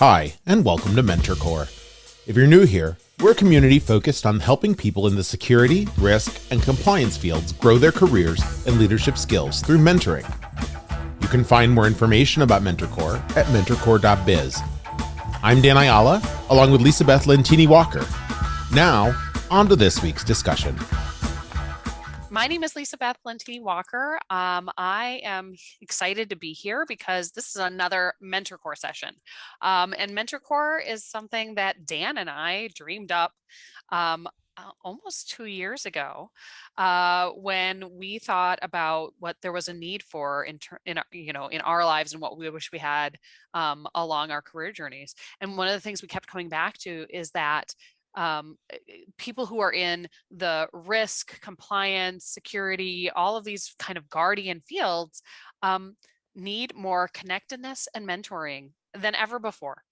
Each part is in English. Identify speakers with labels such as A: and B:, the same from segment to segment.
A: Hi, and welcome to MentorCore. If you're new here, we're a community focused on helping people in the security, risk, and compliance fields grow their careers and leadership skills through mentoring. You can find more information about MentorCore at mentorcore.biz. I'm Dan Ayala, along with Lisa Beth Lentini Walker. Now, on to this week's discussion.
B: My name is Lisa Beth Lentini Walker. I am excited to be here because this is another MentorCore session. And MentorCore is something that Dan and I dreamed up almost 2 years ago when we thought about what there was a need for in our lives and what we wish we had along our career journeys. And one of the things we kept coming back to is that people who are in the risk, compliance, security, all of these kind of guardian fields need more connectedness and mentoring than ever before.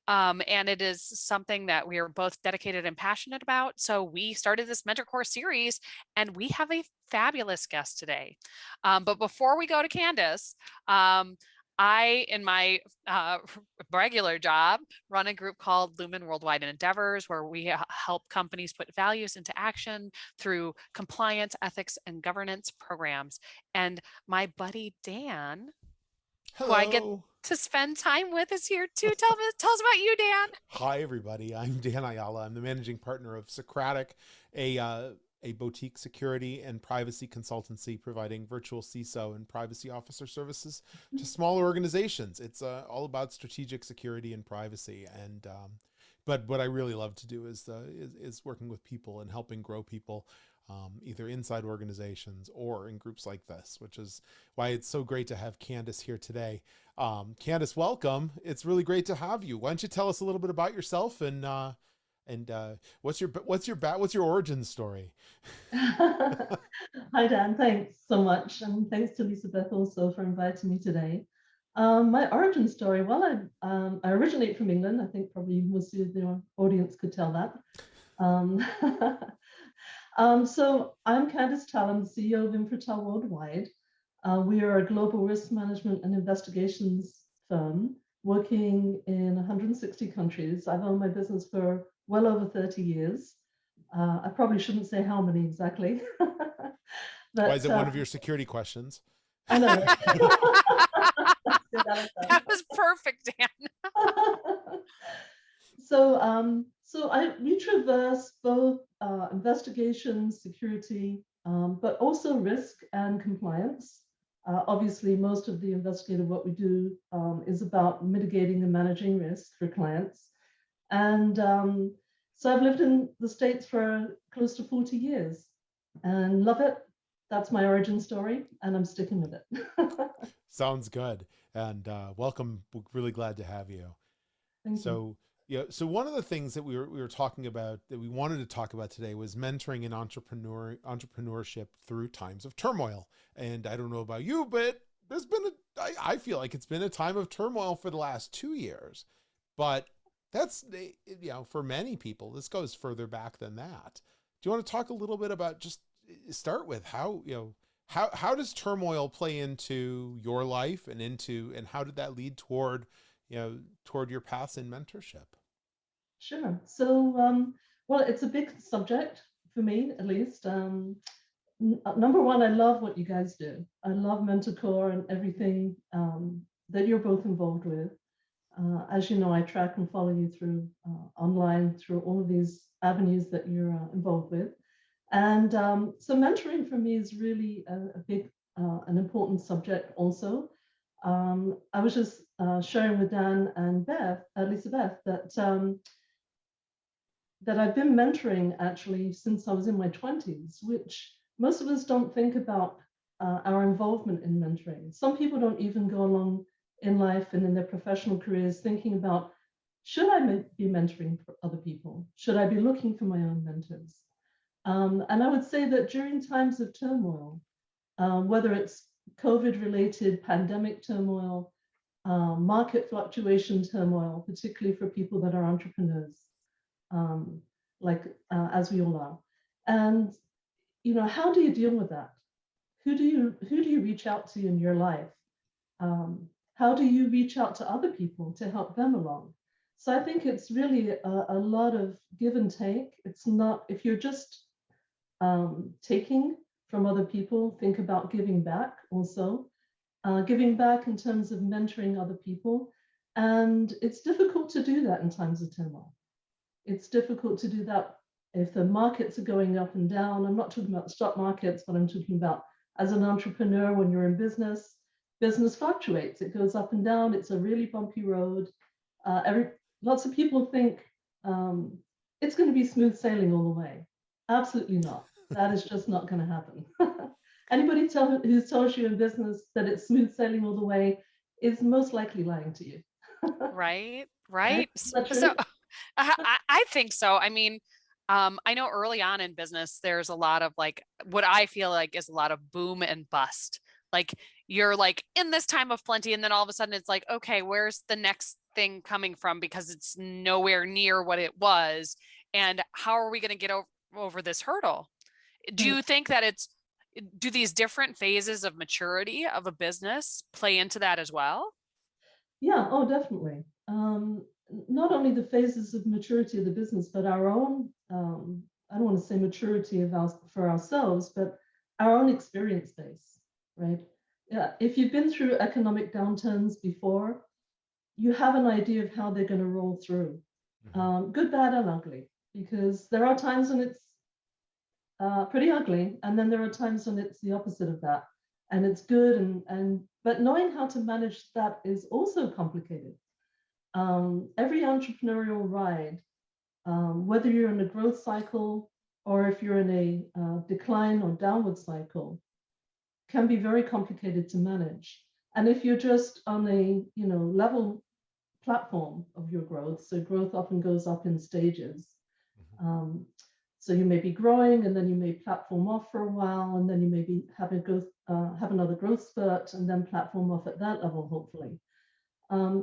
B: And it is something that we are both dedicated and passionate about. So we started this MentorCore series, and we have a fabulous guest today. But before we go to Candace, in my regular job, run a group called Lumen Worldwide Endeavors, where we help companies put values into action through compliance, ethics, and governance programs. And my buddy Dan, who I get
A: Hello.
B: to spend time with, is here too. Tell us about you, Dan.
A: Hi, everybody. I'm Dan Ayala. I'm the managing partner of Socratic, a boutique security and privacy consultancy providing virtual CISO and privacy officer services to smaller organizations. It's all about strategic security and privacy. And but what I really love to do is working with people and helping grow people, either inside organizations or in groups like this, which is why it's so great to have Candace here today. Candace, welcome. It's really great to have you. Why don't you tell us a little bit about yourself and what's your origin story?
C: Hi, Dan. Thanks so much. And thanks to Lisa Beth also for inviting me today. My origin story, well, I originate from England. I think probably most of the audience could tell that. So I'm Candace Tall, I'm the CEO of Infratel Worldwide. We are a global risk management and investigations firm working in 160 countries. I've owned my business for well over 30 years. I probably shouldn't say how many exactly.
A: But, why is it one of your security questions?
C: I know.
B: That was perfect, Dan.
C: So we traverse both investigation, security, but also risk and compliance. Obviously, most of the investigative work we do is about mitigating and managing risk for clients. And so I've lived in the States for close to 40 years and love it. That's my origin story, and I'm sticking with it.
A: Sounds good. And welcome. We're really glad to have you.
C: Thank you.
A: So one of the things that we were talking about that we wanted to talk about today was mentoring and entrepreneurship through times of turmoil. And I don't know about you, but I feel like it's been a time of turmoil for the last 2 years. But that's, for many people, this goes further back than that. Do you want to talk a little bit about, just start with how does turmoil play into your life and how did that lead toward your paths in mentorship?
C: Sure. So, well, it's a big subject for me, at least. Number one, I love what you guys do. I love MentorCore and everything that you're both involved with. As you know, I track and follow you through online, through all of these avenues that you're involved with. And so mentoring for me is really a big, an important subject also. I was just sharing with Dan and Lisa Beth, that I've been mentoring actually since I was in my 20s, which most of us don't think about our involvement in mentoring. Some people don't even go along in life and in their professional careers thinking about, should I be mentoring for other people? Should I be looking for my own mentors? And I would say that during times of turmoil, whether it's COVID-related pandemic turmoil, market fluctuation turmoil, particularly for people that are entrepreneurs, as we all are. And how do you deal with that? Who do you reach out to in your life? How do you reach out to other people to help them along? So I think it's really a lot of give and take. It's not, if you're just taking from other people, think about giving back also. Giving back in terms of mentoring other people. And it's difficult to do that in times of turmoil. It's difficult to do that if the markets are going up and down. I'm not talking about the stock markets, but I'm talking about as an entrepreneur, when you're in business, business fluctuates. It goes up and down. It's a really bumpy road. Lots of people think it's going to be smooth sailing all the way. Absolutely not. That is just not going to happen. Anybody who tells you in business that it's smooth sailing all the way is most likely lying to you.
B: Right.
C: Right?
B: Right.
C: Is that
B: So
C: true?
B: I think so. I mean, I know early on in business, there's a lot of like what I feel like is a lot of boom and bust. Like you're like in this time of plenty, and then all of a sudden it's like, okay, where's the next thing coming from? Because it's nowhere near what it was. And how are we going to get over this hurdle? Do
C: Right.
B: you think that do these different phases of maturity of a business play into that as well?
C: Yeah, oh, definitely. Not only the phases of maturity of the business, but our own, I don't want to say maturity for ourselves, but our own experience base, right? Yeah, if you've been through economic downturns before, you have an idea of how they're going to roll through, good, bad, and ugly, because there are times when it's pretty ugly, and then there are times when it's the opposite of that, and it's good, and but knowing how to manage that is also complicated. Every entrepreneurial ride, whether you're in a growth cycle or if you're in a decline or downward cycle, can be very complicated to manage. And if you're just on a level platform of your growth, so growth often goes up in stages. Um, so you may be growing, and then you may platform off for a while, and then you may be have another growth spurt, and then platform off at that level, hopefully.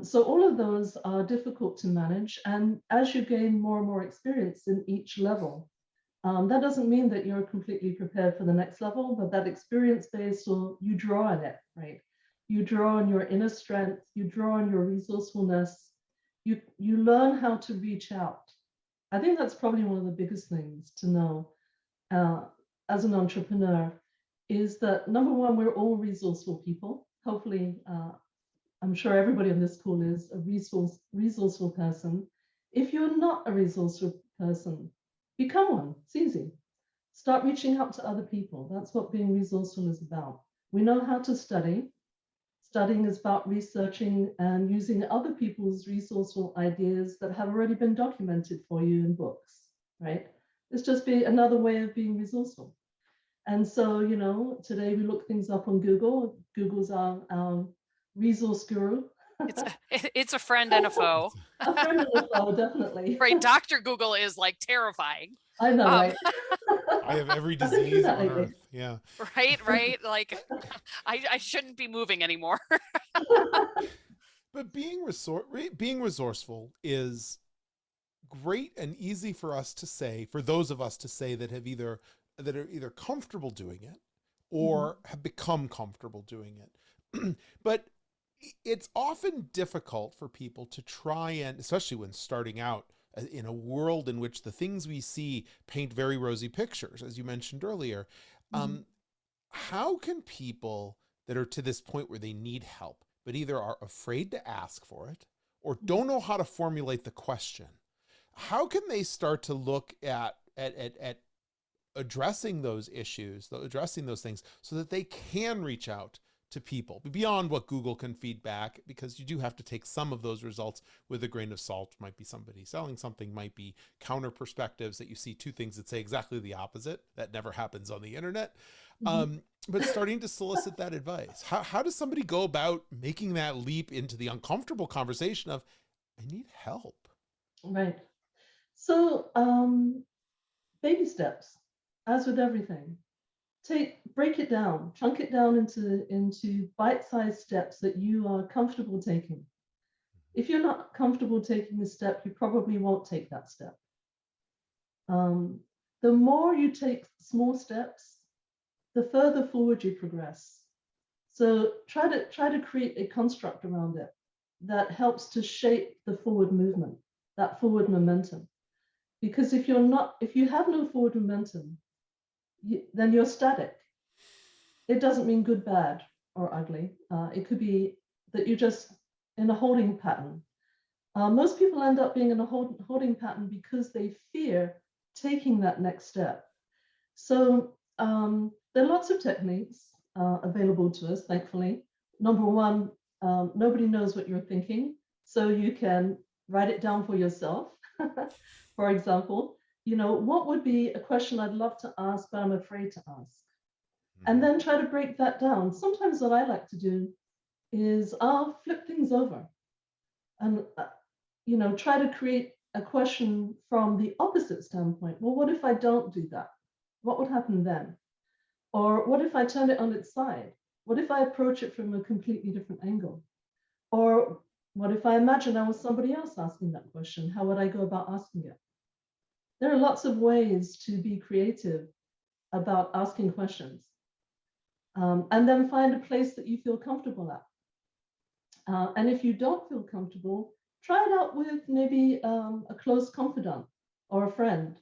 C: So all of those are difficult to manage. And as you gain more and more experience in each level, that doesn't mean that you're completely prepared for the next level, but that experience base, you draw on it, right? You draw on your inner strength, you draw on your resourcefulness, you learn how to reach out. I think that's probably one of the biggest things to know uh, as an entrepreneur, is that number one, we're all resourceful people. Hopefully, I'm sure everybody on this call is a resourceful person. If you're not a resourceful person, become one. It's easy. Start reaching out to other people. That's what being resourceful is about. We know how to study. Studying is about researching and using other people's resourceful ideas that have already been documented for you in books, right? It's just another way of being resourceful. And so, today we look things up on Google. Google's our resource guru.
B: It's a friend and a foe.
C: A friend of the foe, definitely.
B: Right. Dr. Google is like terrifying.
C: I know, right?
A: I have every
C: I've been through
A: disease
C: that
A: on
C: lately.
A: earth. Yeah.
B: Right. Like I shouldn't be moving anymore.
A: But being resourceful is great and easy for us to say, for those of us to say that are either comfortable doing it or have become comfortable doing it. But it's often difficult for people to try and, especially when starting out in a world in which the things we see paint very rosy pictures, as you mentioned earlier. How can people that are to this point where they need help, but either are afraid to ask for it or don't know how to formulate the question, how can they start to look at addressing those issues, addressing those things, so that they can reach out to people beyond what Google can feed back? Because you do have to take some of those results with a grain of salt. Might be somebody selling something, might be counter perspectives that you see two things that say exactly the opposite. That never happens on the internet. But starting to solicit that advice. How does somebody go about making that leap into the uncomfortable conversation of, I need help?
C: Right. So baby steps, as with everything. Break it down, chunk it down into bite-sized steps that you are comfortable taking. If you're not comfortable taking a step, you probably won't take that step. The more you take small steps, the further forward you progress. So try to create a construct around it. that helps to shape the forward movement, that forward momentum. Because if you have no forward momentum, then you're static. It doesn't mean good, bad, or ugly. It could be that you're just in a holding pattern. Most people end up being in a holding pattern because they fear taking that next step. So there are lots of techniques available to us, thankfully. Number one, nobody knows what you're thinking, so you can write it down for yourself. For example, what would be a question I'd love to ask, but I'm afraid to ask? And then try to break that down. Sometimes what I like to do is I'll flip things over and try to create a question from the opposite standpoint. Well, what if I don't do that? What would happen then? Or what if I turn it on its side? What if I approach it from a completely different angle? Or what if I imagine I was somebody else asking that question? How would I go about asking it? There are lots of ways to be creative about asking questions. And then find a place that you feel comfortable at. And if you don't feel comfortable, try it out with maybe a close confidant or a friend,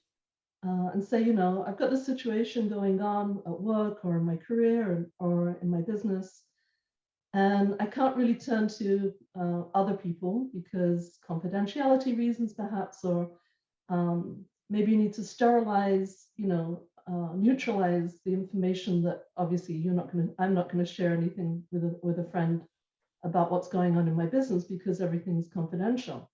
C: and say, I've got this situation going on at work or in my career or in my business, and I can't really turn to other people because confidentiality reasons perhaps, or maybe you need to sterilize, neutralize the information that obviously I'm not going to share anything with a friend about what's going on in my business because everything's confidential.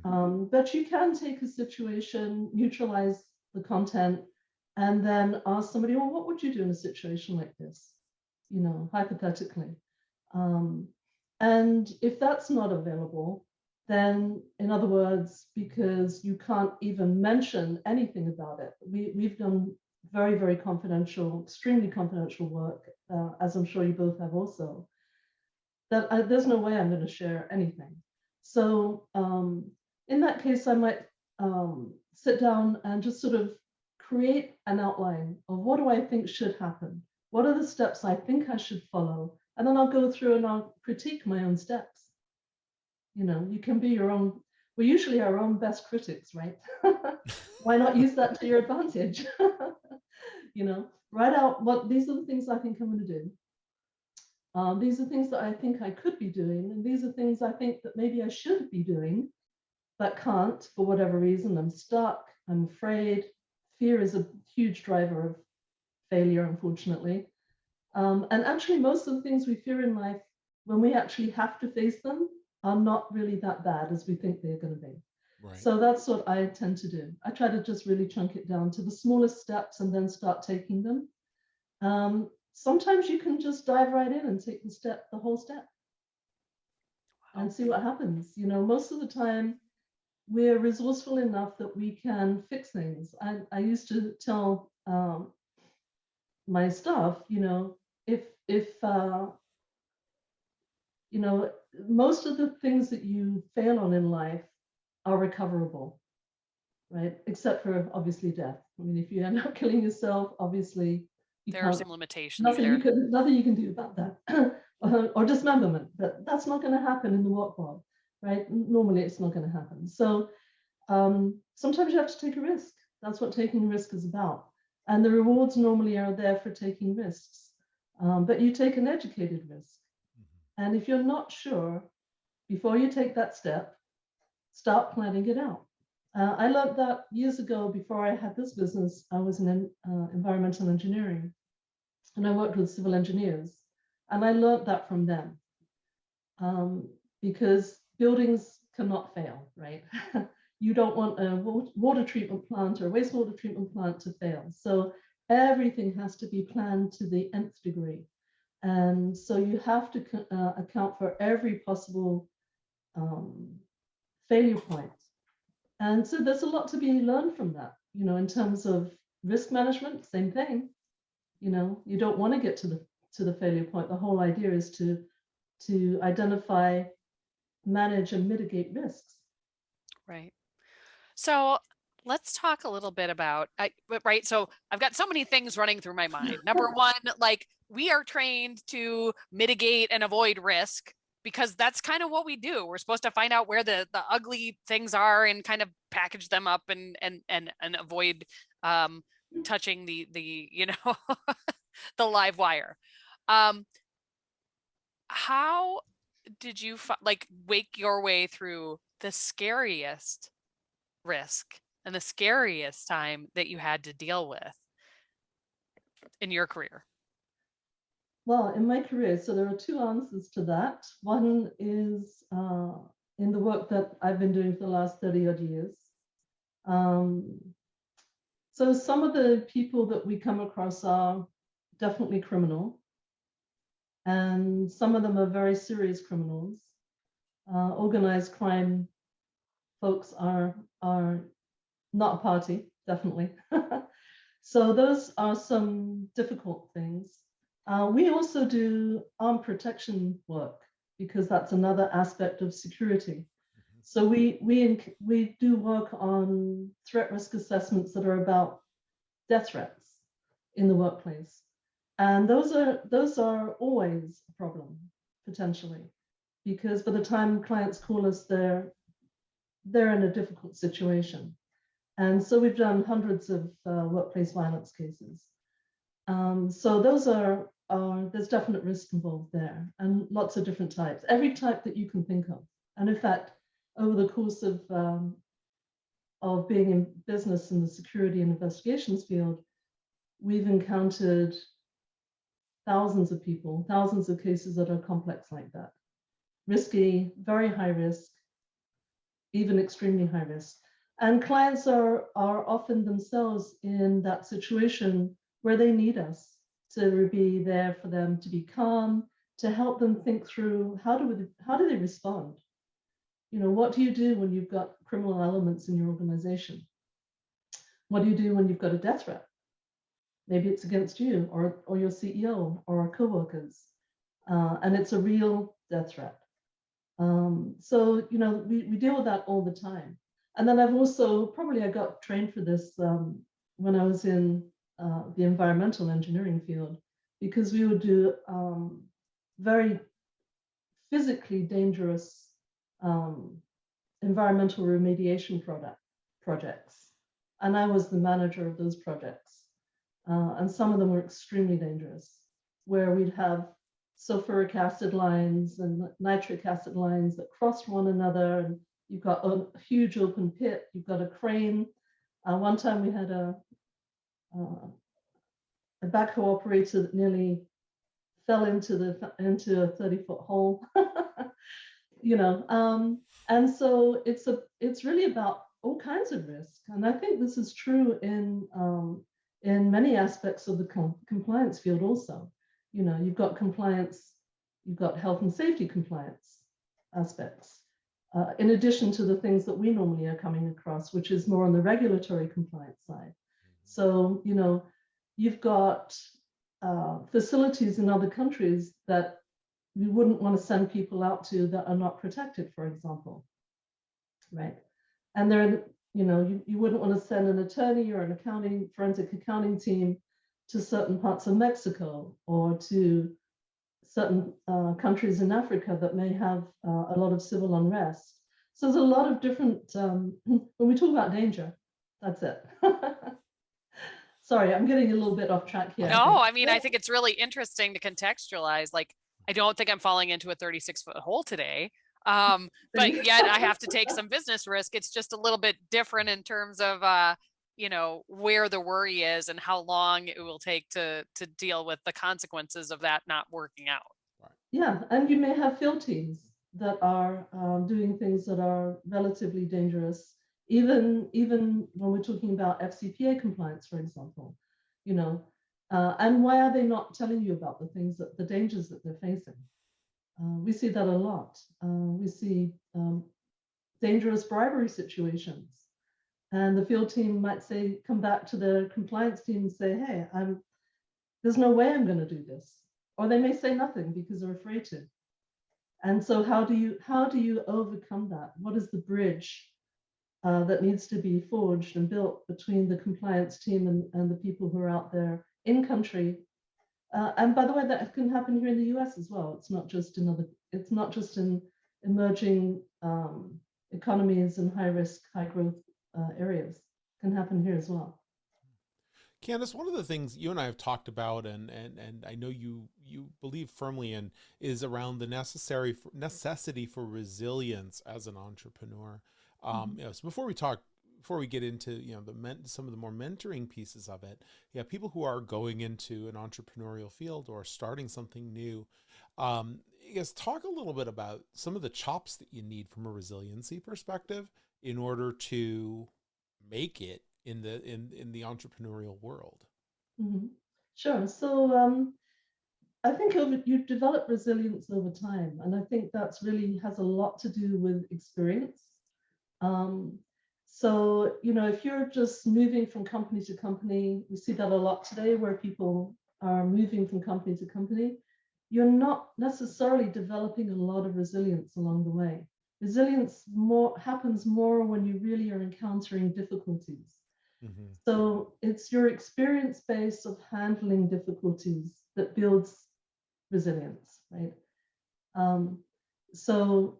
C: But you can take a situation, neutralize the content, and then ask somebody, well, what would you do in a situation like this? Hypothetically. And if that's not available, then in other words, because you can't even mention anything about it, we've done very, very confidential, extremely confidential work, as I'm sure you both have also, that there's no way I'm going to share anything. So in that case, I might sit down and just sort of create an outline of what do I think should happen? What are the steps I think I should follow? And then I'll go through and I'll critique my own steps. You can be we're usually our own best critics, right? Why not use that to your advantage? Write out these are the things I think I'm going to do. These are things that I think I could be doing, and these are things I think that maybe I should be doing, but can't for whatever reason. I'm stuck, I'm afraid. Fear is a huge driver of failure, unfortunately. And actually, most of the things we fear in life, when we actually have to face them, are not really that bad as we think they're going to be. Right. So that's what I tend to do. I try to just really chunk it down to the smallest steps and then start taking them. Sometimes you can just dive right in and take the whole step, and see what happens. Most of the time we're resourceful enough that we can fix things. I used to tell my staff, if most of the things that you fail on in life are recoverable, right? Except for obviously death. I mean, if you end up killing yourself, obviously
B: there are some limitations.
C: Nothing you can do about that. Or dismemberment. That's not going to happen in the work world, right? Normally, it's not going to happen. So sometimes you have to take a risk. That's what taking a risk is about. And the rewards normally are there for taking risks. But you take an educated risk. And if you're not sure, before you take that step, start planning it out. I learned that years ago. Before I had this business, I was in environmental engineering, and I worked with civil engineers, and I learned that from them, because buildings cannot fail, right? You don't want a water treatment plant or a wastewater treatment plant to fail. So everything has to be planned to the nth degree. And so you have to account for every possible failure point. And so there's a lot to be learned from that, in terms of risk management, same thing. You don't want to get to the failure point. The whole idea is to identify, manage, and mitigate risks.
B: Right. So let's talk a little bit about, right. So I've got so many things running through my mind. Number one, we are trained to mitigate and avoid risk because that's kind of what we do. We're supposed to find out where the ugly things are and kind of package them up and avoid touching the you know the live wire. How did you like wake your way through the scariest risk and the scariest time that you had to deal with in your career?
C: Well, in my career, so there are two answers to that. One is in the work that I've been doing for the last 30 odd years. So some of the people that we come across are definitely criminal, and some of them are very serious criminals. Organized crime folks are not a party, definitely. So those are some difficult things. We also do armed protection work because that's another aspect of security. So we do work on threat risk assessments that are about death threats in the workplace, and those are always a problem potentially, because by the time clients call us, they're in a difficult situation, and so we've done hundreds of workplace violence cases. So those are there's definite risk involved there, and lots of different types, every type that you can think of. And in fact, over the course of being in business in the security and investigations field, we've encountered thousands of people, thousands of cases that are complex like that. Risky, very high risk, even extremely high risk. And clients are often themselves in that situation where they need us to be there for them, to be calm, to help them think through how do they respond? You know, what do you do when you've got criminal elements in your organization? What do you do when you've got a death threat? Maybe it's against you or your CEO or co-workers, and it's a real death threat. So, you know, we deal with that all the time. And then I've also, I got trained for this when I was in the environmental engineering field, because we would do very physically dangerous environmental remediation projects. And I was the manager of those projects. And some of them were extremely dangerous, where we'd have sulfuric acid lines and nitric acid lines that crossed one another, and you've got a huge open pit, you've got a crane. One time we had a backhoe operator that nearly fell into a 30-foot hole. You know, and so it's really about all kinds of risk, and I think this is true in many aspects of the compliance field also. You know, you've got compliance, you've got health and safety compliance aspects, in addition to the things that we normally are coming across, which is more on the regulatory compliance side. So, you know, you've got facilities in other countries that we wouldn't want to send people out to that are not protected, for example, right? And they're, you know, you wouldn't want to send an attorney or an forensic accounting team to certain parts of Mexico or to certain countries in Africa that may have a lot of civil unrest. So there's a lot of different, when we talk about danger, that's it. Sorry, I'm getting a little bit off track here.
B: No, I mean, I think it's really interesting to contextualize. Like, I don't think I'm falling into a 36-foot hole today. But yet I have to take some business risk. It's just a little bit different in terms of, you know, where the worry is and how long it will take to deal with the consequences of that not working out.
C: Yeah, and you may have field teams that are doing things that are relatively dangerous, even when we're talking about FCPA compliance, for example, you know, and why are they not telling you about the dangers that they're facing? We see that a lot. We see dangerous bribery situations, and the field team might say, come back to the compliance team and say, hey, there's no way I'm going to do this. Or they may say nothing because they're afraid to. And so how do you overcome that? What is the bridge that needs to be forged and built between the compliance team and the people who are out there in country? And by the way, that can happen here in the US as well. It's not just in It's not just in emerging economies and high risk, high growth areas. It can happen here as well.
A: Candace, one of the things you and I have talked about, and I know you believe firmly in, is around the necessity for resilience as an entrepreneur. So before we get into some of the more mentoring pieces of it, people who are going into an entrepreneurial field or starting something new, I guess talk a little bit about some of the chops that you need from a resiliency perspective in order to make it in the entrepreneurial world.
C: Mm-hmm. Sure. So I think you develop resilience over time, and I think that's really has a lot to do with experience. Um, so if you're just moving from company to company, we see that a lot today, where people are moving from company to company. You're not necessarily developing a lot of resilience along the way. Resilience happens more when you really are encountering difficulties.
A: Mm-hmm.
C: So it's your experience base of handling difficulties that builds resilience, right? So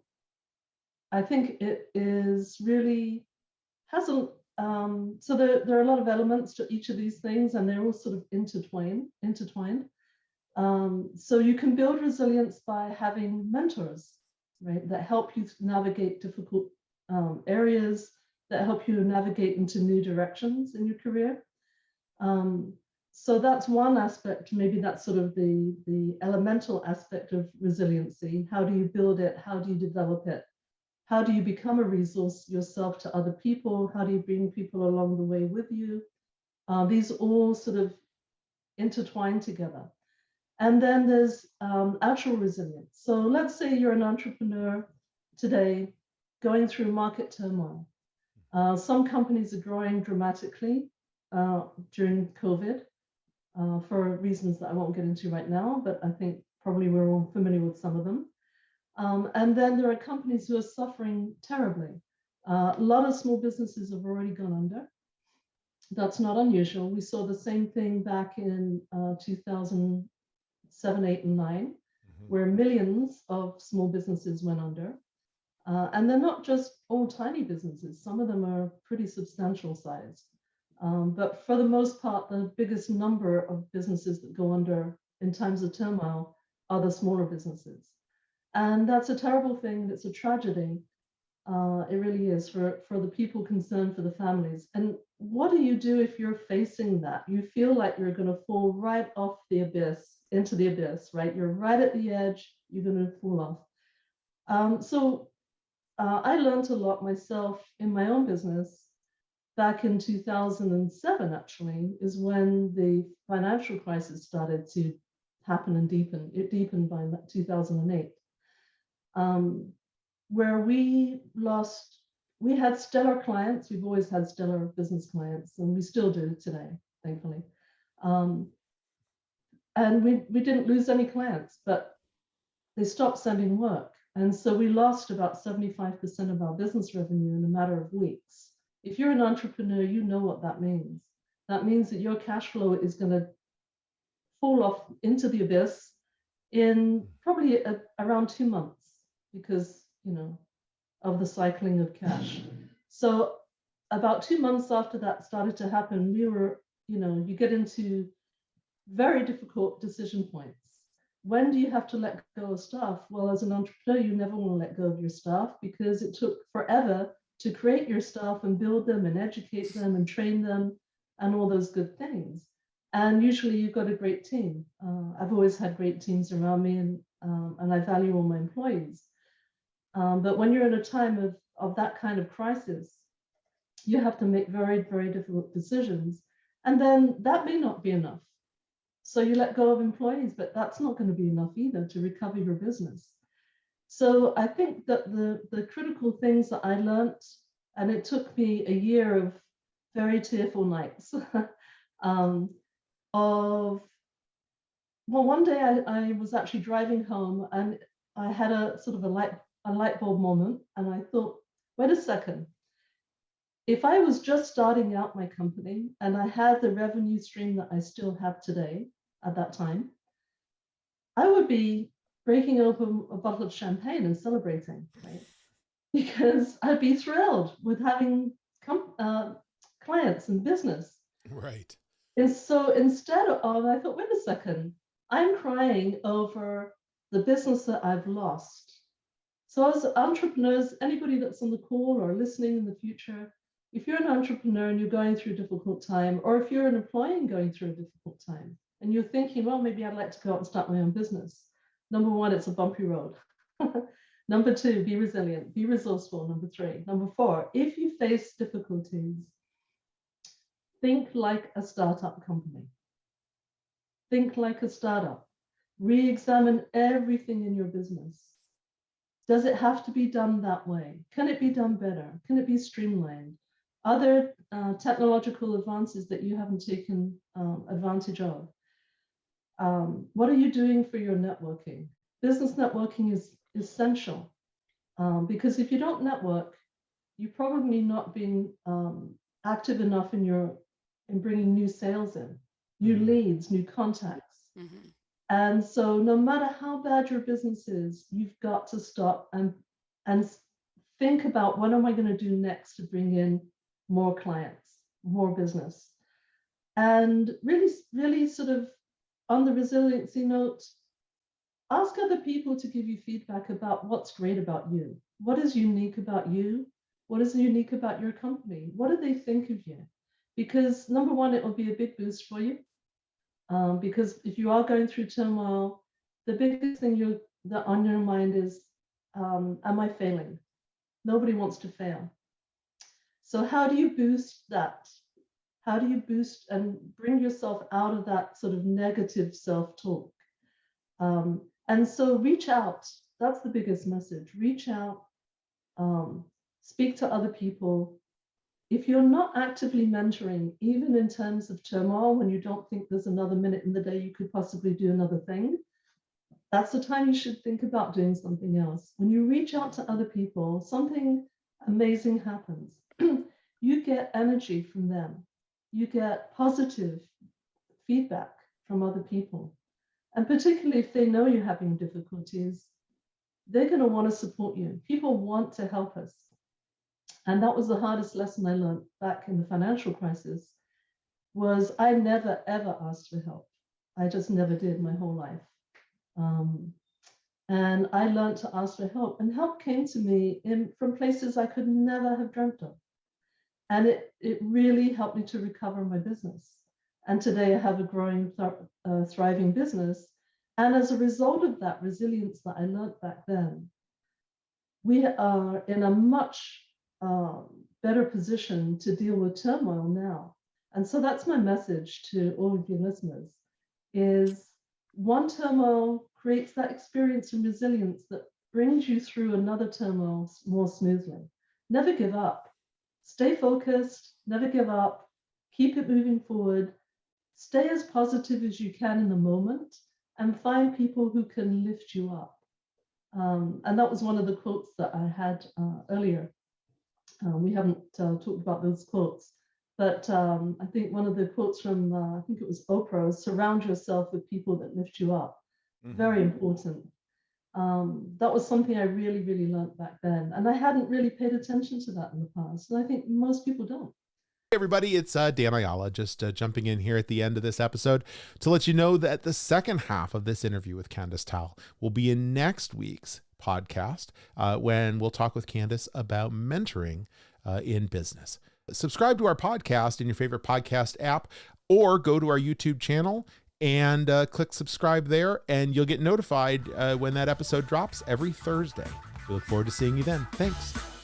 C: I think it is really has a so there are a lot of elements to each of these things, and they're all sort of intertwined. So you can build resilience by having mentors, right, that help you navigate difficult areas, that help you navigate into new directions in your career. So that's one aspect. Maybe that's sort of the elemental aspect of resiliency. How do you build it? How do you develop it? How do you become a resource yourself to other people? How do you bring people along the way with you? These all sort of intertwine together. And then there's actual resilience. So let's say you're an entrepreneur today going through market turmoil. Some companies are growing dramatically during COVID for reasons that I won't get into right now, but I think probably we're all familiar with some of them. And then there are companies who are suffering terribly. A lot of small businesses have already gone under. That's not unusual. We saw the same thing back in 2007, 8, and 9, where millions of small businesses went under. And they're not just all tiny businesses. Some of them are pretty substantial sized. But for the most part, the biggest number of businesses that go under in times of turmoil are the smaller businesses. And that's a terrible thing. It's a tragedy. It really is for the people concerned, for the families. And what do you do if you're facing that? You feel like you're going to fall right off the abyss, into the abyss, right? You're right at the edge. You're going to fall off. So I learned a lot myself in my own business. Back in 2007, actually, is when the financial crisis started to happen and deepen. It deepened by 2008. Where we had stellar clients. We've always had stellar business clients, and we still do today, thankfully. And we didn't lose any clients, but they stopped sending work. And so we lost about 75% of our business revenue in a matter of weeks. If you're an entrepreneur, you know what that means. That means that your cash flow is going to fall off into the abyss in probably around 2 months, because of the cycling of cash. So about 2 months after that started to happen, we were, you get into very difficult decision points. When do you have to let go of staff? Well, as an entrepreneur, you never want to let go of your staff, because it took forever to create your staff and build them and educate them and train them and all those good things. And usually you've got a great team. I've always had great teams around me, and I value all my employees. But when you're in a time of that kind of crisis, you have to make very, very difficult decisions. And then that may not be enough. So you let go of employees, but that's not going to be enough either to recover your business. So I think that the critical things that I learned, and it took me a year of very tearful nights, one day I was actually driving home, and I had a sort of a light bulb moment, and I thought, wait a second. If I was just starting out my company and I had the revenue stream that I still have today at that time, I would be breaking open a bottle of champagne and celebrating, right? Because I'd be thrilled with having clients and business.
A: Right.
C: And so instead of, I thought, wait a second, I'm crying over the business that I've lost. So as entrepreneurs, anybody that's on the call or listening in the future, if you're an entrepreneur and you're going through a difficult time, or if you're an employee going through a difficult time, and you're thinking, well, maybe I'd like to go out and start my own business. Number one, it's a bumpy road. Number two, be resilient, be resourceful. Number three. Number four, if you face difficulties, think like a startup company. Think like a startup. Re-examine everything in your business. Does it have to be done that way? Can it be done better? Can it be streamlined? Are there technological advances that you haven't taken advantage of? What are you doing for your networking? Business networking is essential because if you don't network, you're probably not being active enough in bringing new sales in, new leads, new contacts. Mm-hmm. And so no matter how bad your business is, you've got to stop and think about what am I going to do next to bring in more clients, more business. And really sort of on the resiliency note, ask other people to give you feedback about what's great about you. What is unique about you? What is unique about your company? What do they think of you? Because number one, it will be a big boost for you. Because if you are going through turmoil, the biggest thing that on your mind is, am I failing? Nobody wants to fail. So how do you boost that? How do you boost and bring yourself out of that sort of negative self-talk? And so reach out. That's the biggest message. Reach out, speak to other people. If you're not actively mentoring, even in terms of turmoil, when you don't think there's another minute in the day you could possibly do another thing, that's the time you should think about doing something else. When you reach out to other people, something amazing happens. You get energy from them. You get positive feedback from other people. And particularly if they know you're having difficulties, they're going to want to support you. People want to help us. And that was the hardest lesson I learned back in the financial crisis, was I never, ever asked for help. I just never did my whole life. And I learned to ask for help, and help came to me from places I could never have dreamt of. And it really helped me to recover my business. And today I have a growing, thriving business. And as a result of that resilience that I learned back then, we are in a much better position to deal with turmoil now. And so that's my message to all of your listeners, is one turmoil creates that experience and resilience that brings you through another turmoil more smoothly. Never give up. Stay focused, never give up, keep it moving forward, stay as positive as you can in the moment, and find people who can lift you up. And that was one of the quotes that I had earlier. We haven't talked about those quotes, but I think one of the quotes from, I think it was Oprah, is surround yourself with people that lift you up. Mm-hmm. Very important. That was something I really, really learned back then. And I hadn't really paid attention to that in the past. And I think most people don't.
A: Hey everybody, it's Dan Ayala, just jumping in here at the end of this episode to let you know that the second half of this interview with Candace Tal will be in next week's podcast when we'll talk with Candace about mentoring in business. Subscribe to our podcast in your favorite podcast app, or go to our YouTube channel and click subscribe there, and you'll get notified when that episode drops every Thursday. We look forward to seeing you then. Thanks.